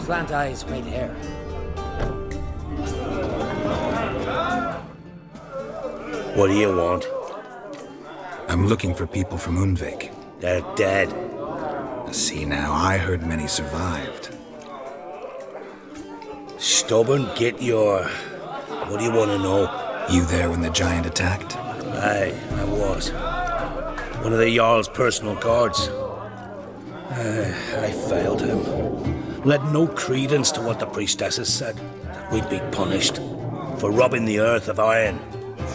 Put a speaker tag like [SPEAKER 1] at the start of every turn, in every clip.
[SPEAKER 1] Slant eyes, white hair.
[SPEAKER 2] What do you want?
[SPEAKER 3] I'm looking for people from Undvik.
[SPEAKER 2] They're dead.
[SPEAKER 3] See now, I heard many survived.
[SPEAKER 2] Stubborn, get your... What do you want to know?
[SPEAKER 3] You there when the giant attacked?
[SPEAKER 2] Aye, I was. One of the Jarl's personal guards. I failed him. Led no credence to what the priestesses said. That we'd be punished for robbing the earth of iron,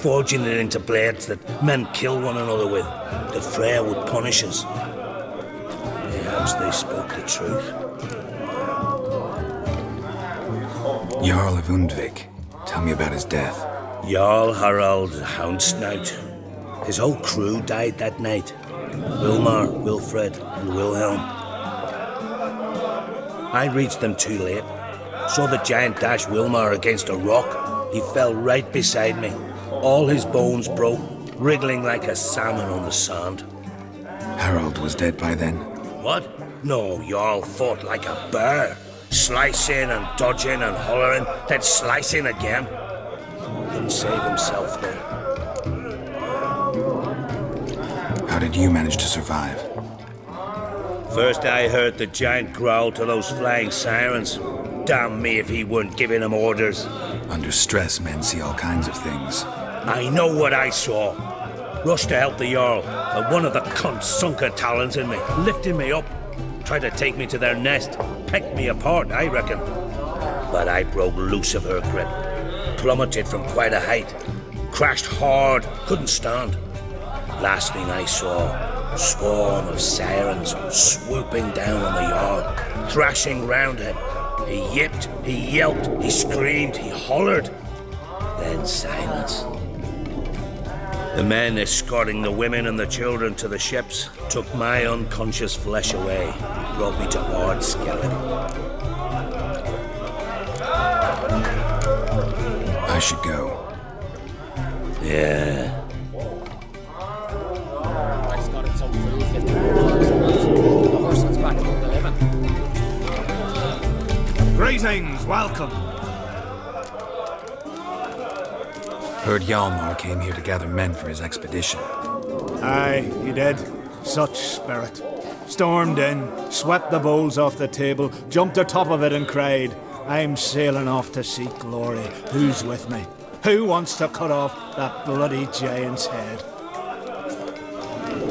[SPEAKER 2] forging it into blades that men kill one another with. That Freya would punish us. Perhaps they spoke the truth.
[SPEAKER 3] Jarl of Undvik. Tell me about his death.
[SPEAKER 2] Jarl Harald Houndsnout. His whole crew died that night. Wilmar, Wilfred, and Wilhelm. I reached them too late. Saw the giant dash Wilmar against a rock. He fell right beside me. All his bones broke, wriggling like a salmon on the sand.
[SPEAKER 3] Harald was dead by then?
[SPEAKER 2] What? No, Jarl fought like a bear. Slicing and dodging and hollering, then slicing again. Couldn't save himself, though.
[SPEAKER 3] How did you manage to survive?
[SPEAKER 2] First I heard the giant growl to those flying sirens. Damn me if he weren't giving them orders.
[SPEAKER 3] Under stress, men see all kinds of things.
[SPEAKER 2] I know what I saw. Rushed to help the Jarl, but one of the cunts sunk her talons in me, lifting me up. Tried to take me to their nest. Pecked me apart, I reckon. But I broke loose of her grip. Plummeted from quite a height. Crashed hard, couldn't stand. Last thing I saw, a swarm of sirens swooping down on the Jarl, thrashing round him. He yipped, he yelped, he screamed, he hollered. Then silence. The men escorting the women and the children to the ships took my unconscious flesh away, brought me to Ardskellig.
[SPEAKER 3] I should go.
[SPEAKER 2] Yeah.
[SPEAKER 1] The horse was back among the living.
[SPEAKER 4] Greetings, welcome.
[SPEAKER 3] Heard Hjalmar came here to gather men for his expedition.
[SPEAKER 4] Aye, he did. Such spirit. Stormed in, swept the bowls off the table, jumped atop of it and cried, I'm sailing off to seek glory. Who's with me? Who wants to cut off that bloody giant's head?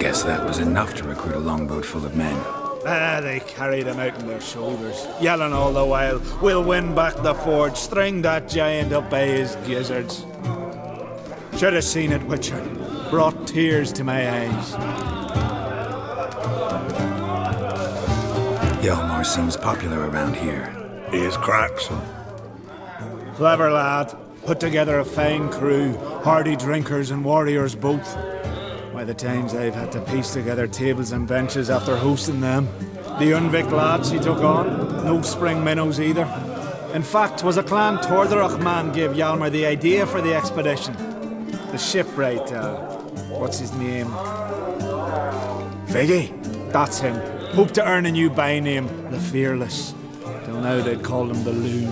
[SPEAKER 3] Guess that was enough to recruit a longboat full of men.
[SPEAKER 4] They carried him out on their shoulders, yelling all the while, we'll win back the forge, string that giant up by his gizzards. Should have seen it, Witcher. Brought tears to my eyes.
[SPEAKER 3] Hjalmar seems popular around here.
[SPEAKER 5] He is cracksome.
[SPEAKER 4] Clever lad. Put together a fine crew, hardy drinkers and warriors both. By the times I've had to piece together tables and benches after hosting them. The Undvik lads he took on, no spring minnows either. In fact, was a clan Tordarach man gave Hjalmar the idea for the expedition. The shipwright, what's his name? Viggy? That's him. Hoped to earn a new by-name, the Fearless. Till now they'd called him the Loon.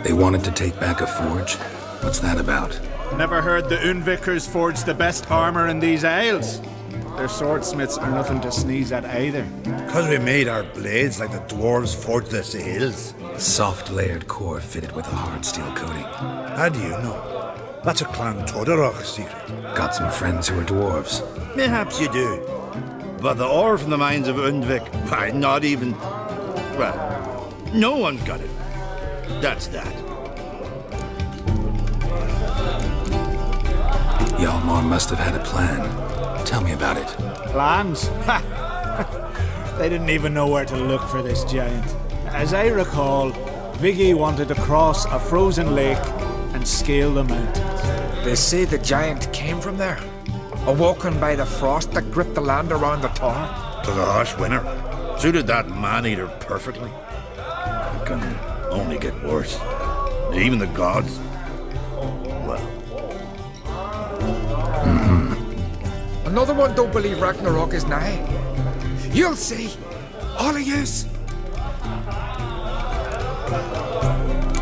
[SPEAKER 3] They wanted to take back a forge? What's that about?
[SPEAKER 4] Never heard the Undvikers forged the best armor in these isles. Their swordsmiths are nothing to sneeze at either.
[SPEAKER 5] Because we made our blades like the dwarves forged their sails.
[SPEAKER 3] Soft layered core fitted with a hard steel coating.
[SPEAKER 5] How do you know? That's a Clan Tordarach secret.
[SPEAKER 3] Got some friends who are dwarves.
[SPEAKER 5] Mayhaps you do. But the ore from the mines of Undvik, why, not even... Well, no one's got it. That's that.
[SPEAKER 3] Hjalmar must have had a plan. Tell me about it.
[SPEAKER 4] Plans? Ha! They didn't even know where to look for this giant. As I recall, Viggy wanted to cross a frozen lake and scale the mountains.
[SPEAKER 6] They say the giant came from there, awoken by the frost that gripped the land around the tower.
[SPEAKER 5] To the harsh winter. Suited that man-eater perfectly. It can only get worse. Even the gods. Well...
[SPEAKER 6] Another one don't believe Ragnarok is nigh. You'll see. All of yous.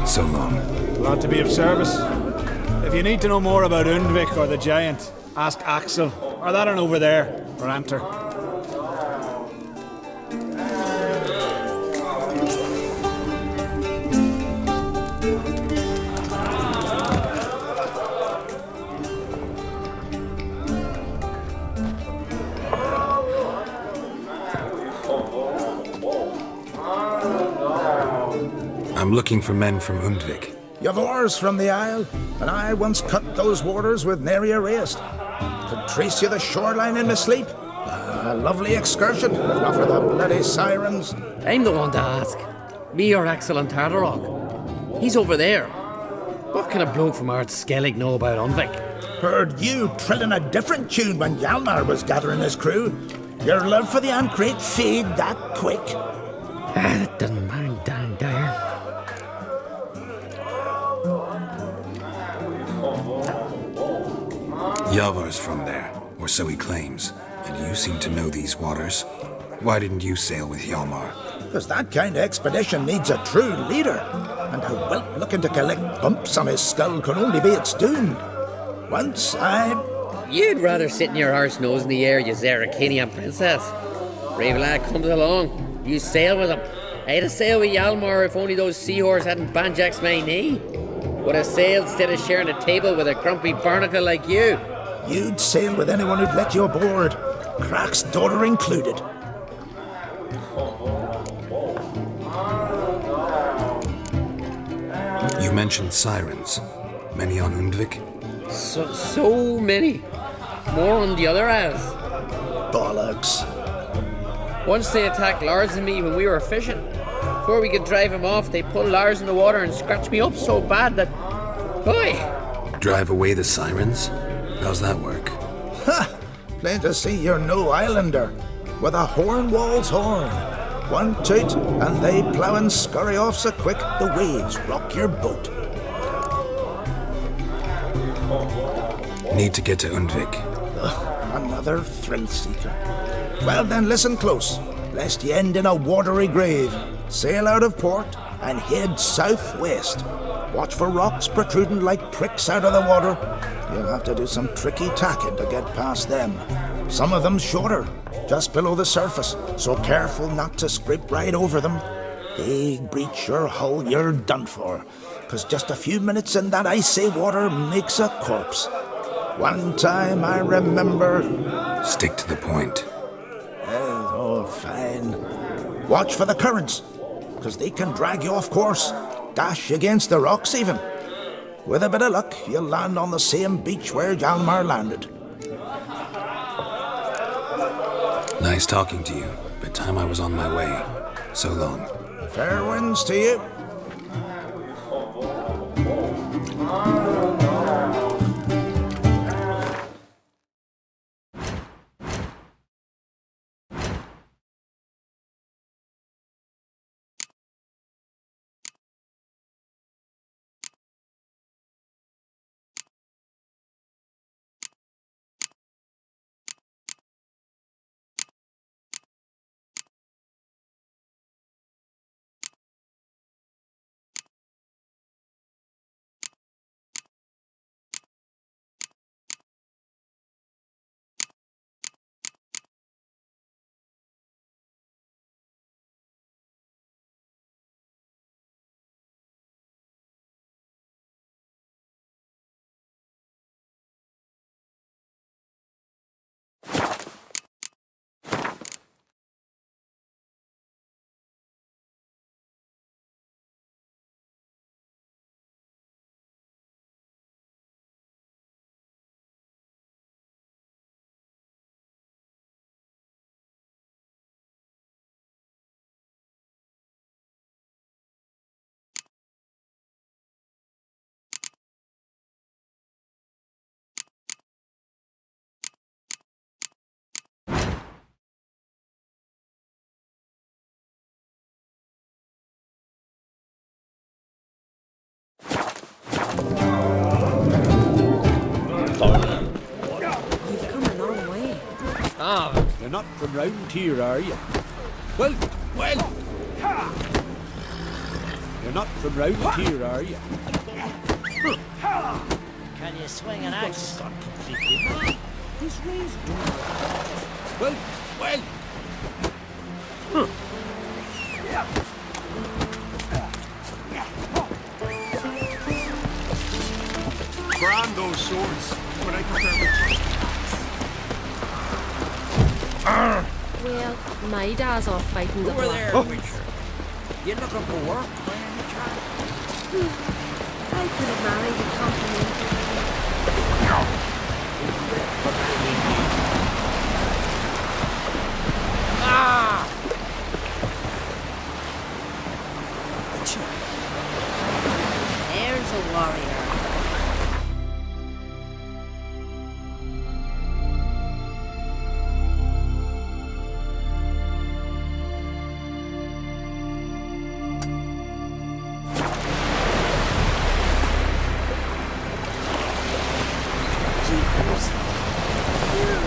[SPEAKER 3] So long.
[SPEAKER 4] Glad to be of service. If you need to know more about Undvik or the Giant, ask Axel, or that one over there, or Amter.
[SPEAKER 3] I'm looking for men from Undvik.
[SPEAKER 7] You've oars from the Isle, and I once cut those waters with nary a waste. Could trace you the shoreline in my sleep. A lovely excursion, if not for the bloody sirens.
[SPEAKER 1] I'm the one to ask. Me or Axel on Tartarok? He's over there. What can a bloke from Ard Skellig know about Undvik?
[SPEAKER 7] Heard you trilling a different tune when Hjalmar was gathering his crew. Your love for the Ancrate fade that quick.
[SPEAKER 1] That doesn't mind down there.
[SPEAKER 3] Yavar's from there, or so he claims, and you seem to know these waters. Why didn't you sail with Hjalmar?
[SPEAKER 7] Because that kind of expedition needs a true leader, and a whelp looking to collect bumps on his skull can only be its doom. Once
[SPEAKER 1] You'd rather sit in your arse nose in the air, you Zarakanian princess. Brave lad comes along. You sail with him. I'd have sailed with Hjalmar if only those seahorse hadn't banjaxed my knee. Would have sailed instead of sharing a table with a grumpy barnacle like you.
[SPEAKER 7] You'd sail with anyone who'd let you aboard, Crack's daughter included.
[SPEAKER 3] You mentioned sirens. Many on Undvik?
[SPEAKER 1] So many. More on the other isles.
[SPEAKER 7] Bollocks.
[SPEAKER 1] Once they attacked Lars and me when we were fishing. Before we could drive him off, they pulled Lars in the water and scratched me up so bad that... Oi!
[SPEAKER 3] Drive away the sirens? How's that work?
[SPEAKER 7] Ha! Plain to see you're no islander. With a horn wall's horn. One toot, and they plough and scurry off so quick the waves rock your boat.
[SPEAKER 3] Need to get to Undvik.
[SPEAKER 7] Another thrill-seeker. Well then, listen close, lest ye end in a watery grave. Sail out of port and head southwest. Watch for rocks protruding like pricks out of the water. You'll have to do some tricky tacking to get past them. Some of them shorter, just below the surface, so careful not to scrape right over them. They breach your hull, you're done for, 'cause just a few minutes in that icy water makes a corpse. One time I remember...
[SPEAKER 3] Stick to the point.
[SPEAKER 7] Oh, fine. Watch for the currents, 'cause they can drag you off course, dash against the rocks even. With a bit of luck, you'll land on the same beach where Hjalmar landed.
[SPEAKER 3] Nice talking to you, but time I was on my way. So long.
[SPEAKER 7] Fair winds to you.
[SPEAKER 1] Oh,
[SPEAKER 8] You're not from round here, are you? Well, you're not from round here, are you?
[SPEAKER 9] Can you swing an axe?
[SPEAKER 8] He's raised Well,
[SPEAKER 10] Brand those swords, but I prefer
[SPEAKER 11] Well, my dad's off fighting the
[SPEAKER 6] Over
[SPEAKER 11] black.
[SPEAKER 6] there, Witcher. You looking for work by any chance?
[SPEAKER 11] I could have married a compliment.
[SPEAKER 6] Ah!
[SPEAKER 9] There's a warrior. Jeepers.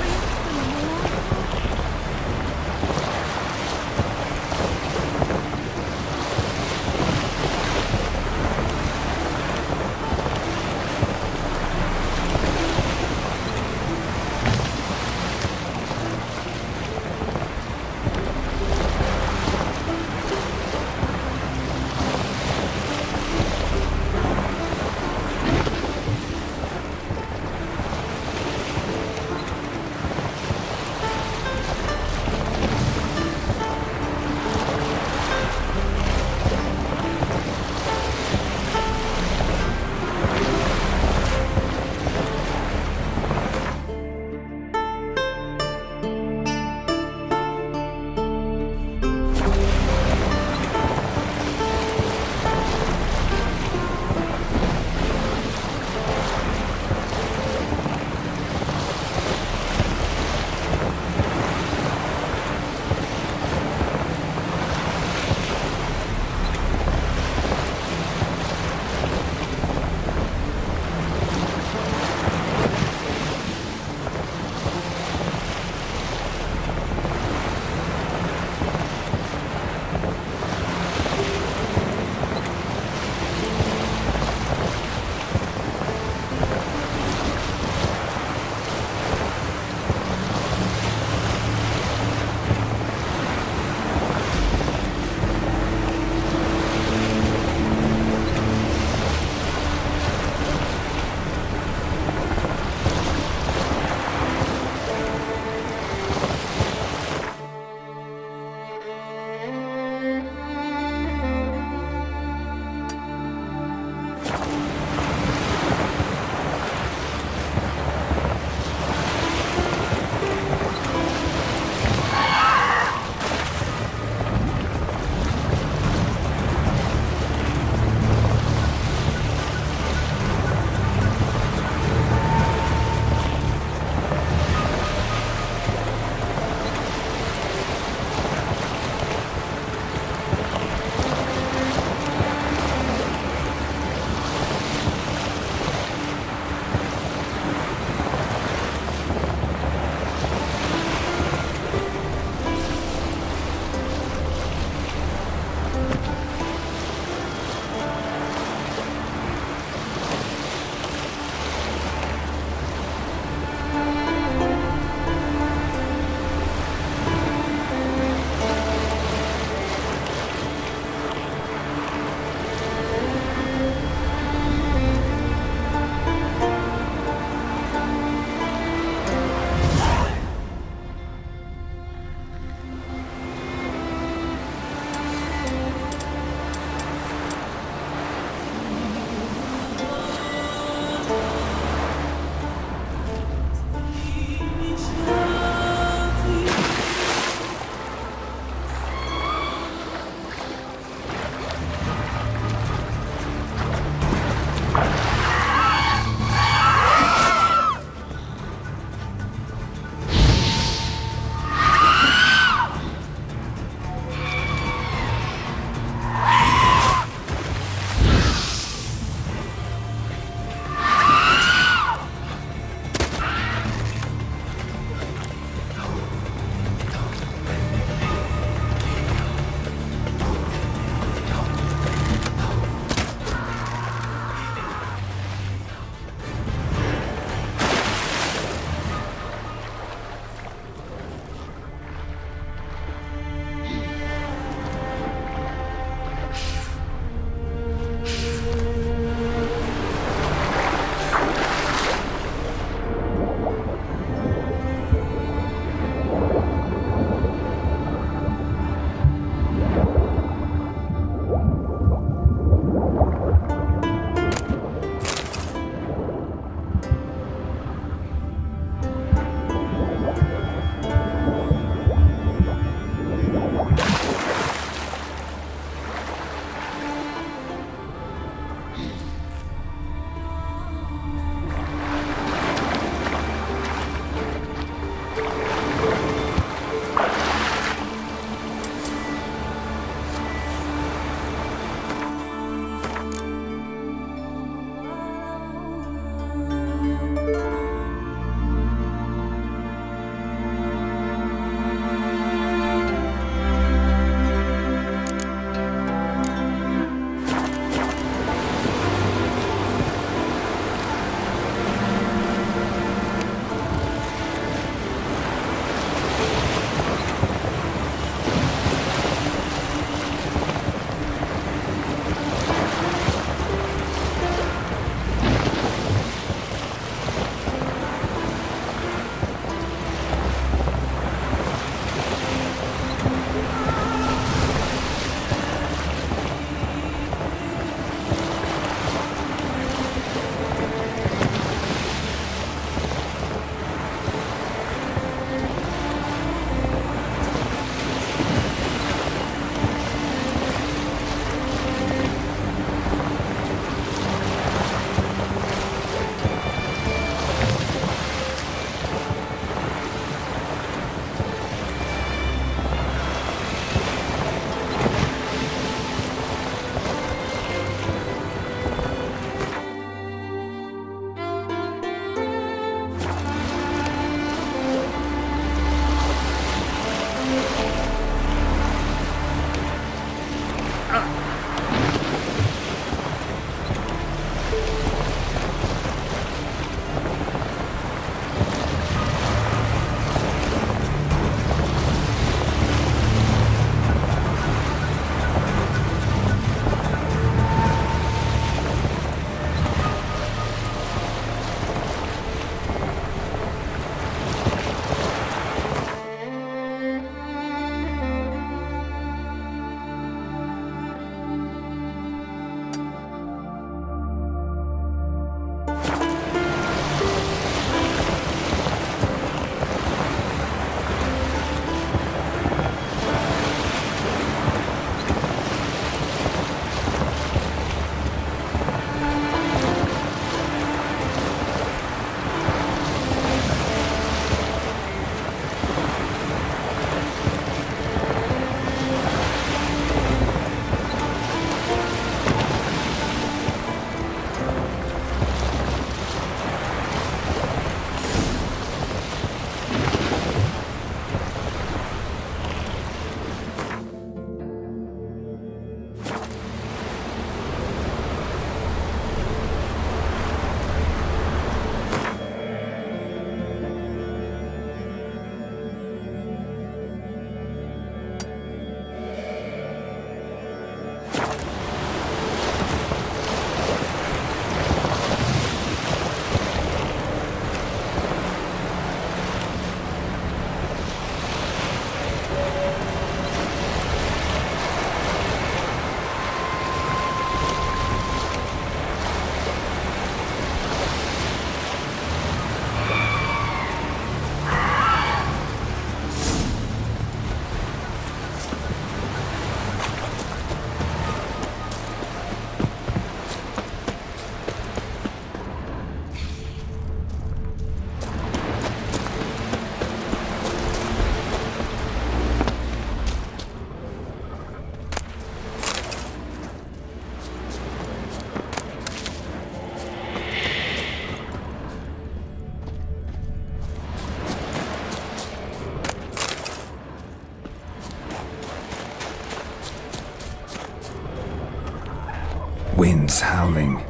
[SPEAKER 3] howling.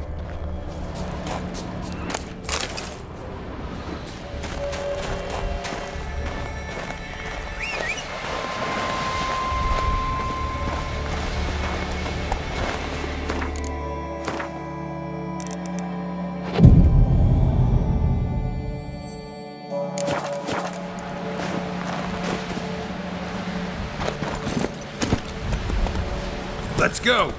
[SPEAKER 5] Let's go!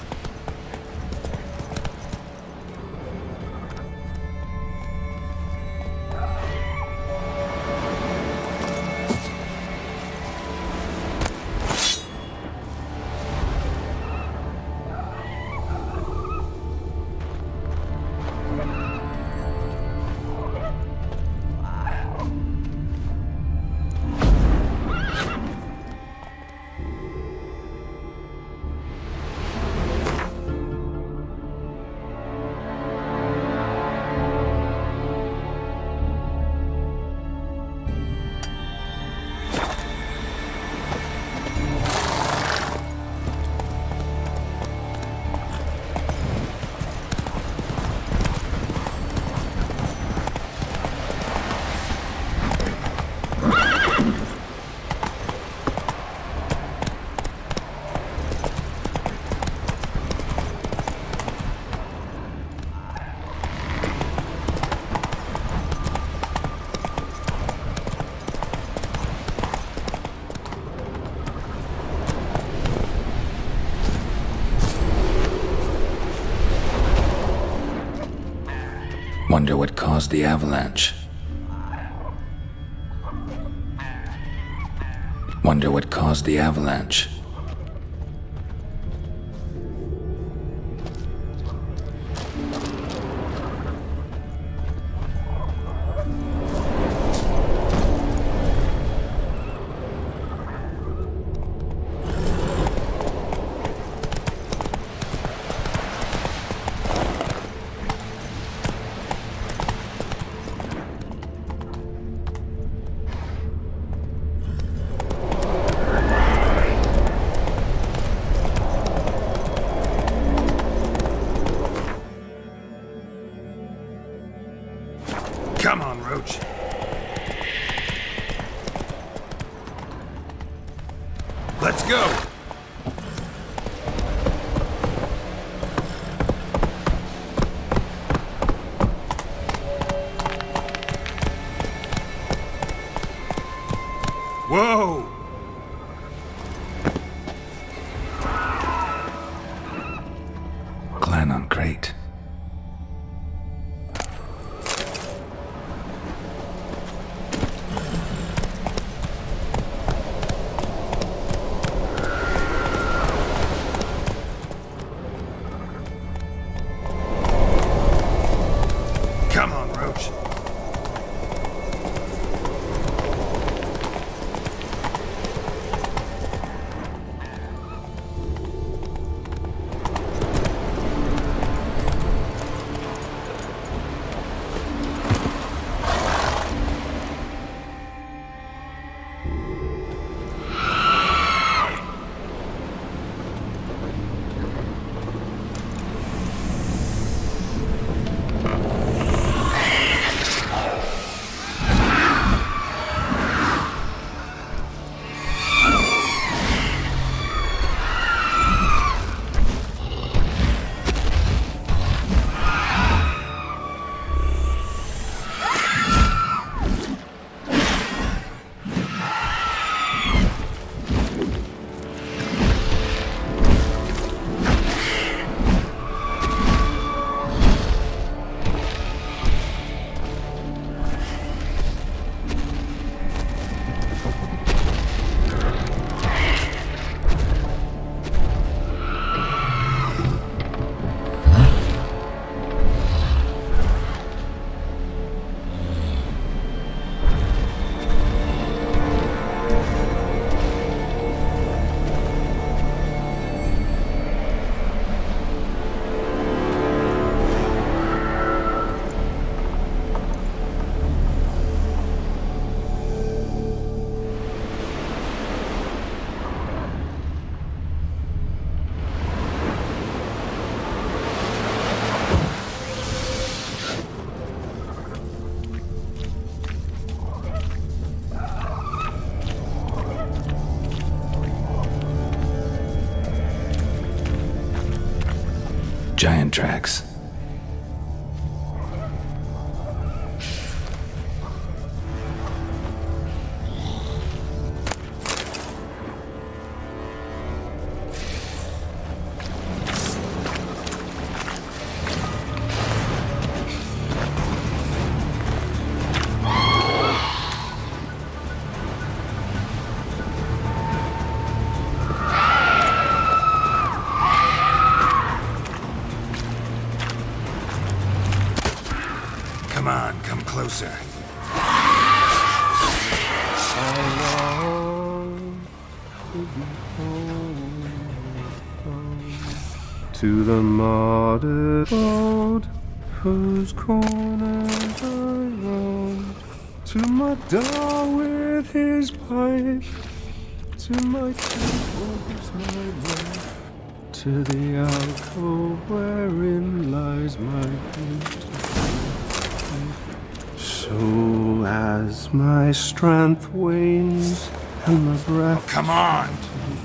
[SPEAKER 3] Wonder what caused the avalanche. Wonder what caused the avalanche.
[SPEAKER 5] Come on, Roach. Let's go! Whoa!
[SPEAKER 3] Clan on crate.
[SPEAKER 5] Come on, Roach.
[SPEAKER 3] footprint tracks. Come on, come closer.
[SPEAKER 12] To the modest road, whose corners I roam. To my door with his pipe, to my temples my life, to the alcove wherein lies my beauty. So as my strength wanes and my breath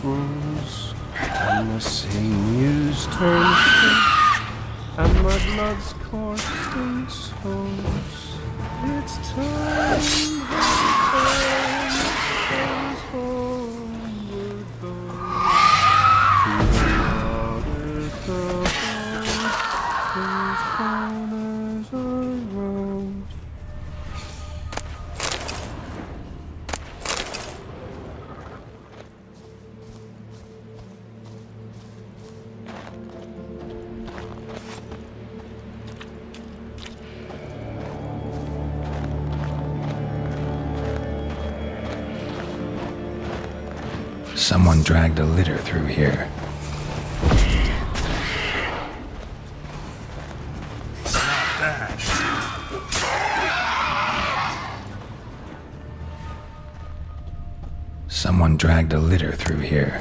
[SPEAKER 12] grows, and my sinews turn stiff, and my blood's coursed in souls, it's time comes homeward bound to the modest abode, whose corners I roam.
[SPEAKER 3] Someone dragged a litter through here. Someone dragged a litter through here.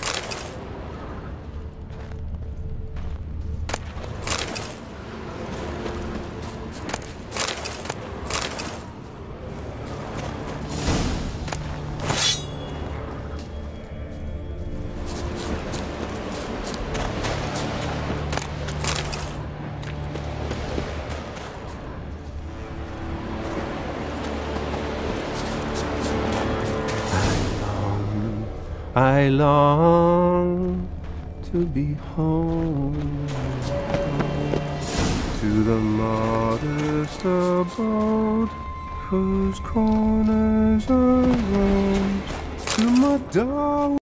[SPEAKER 12] I long to be home, to the modest abode, whose corners I roam, to my dark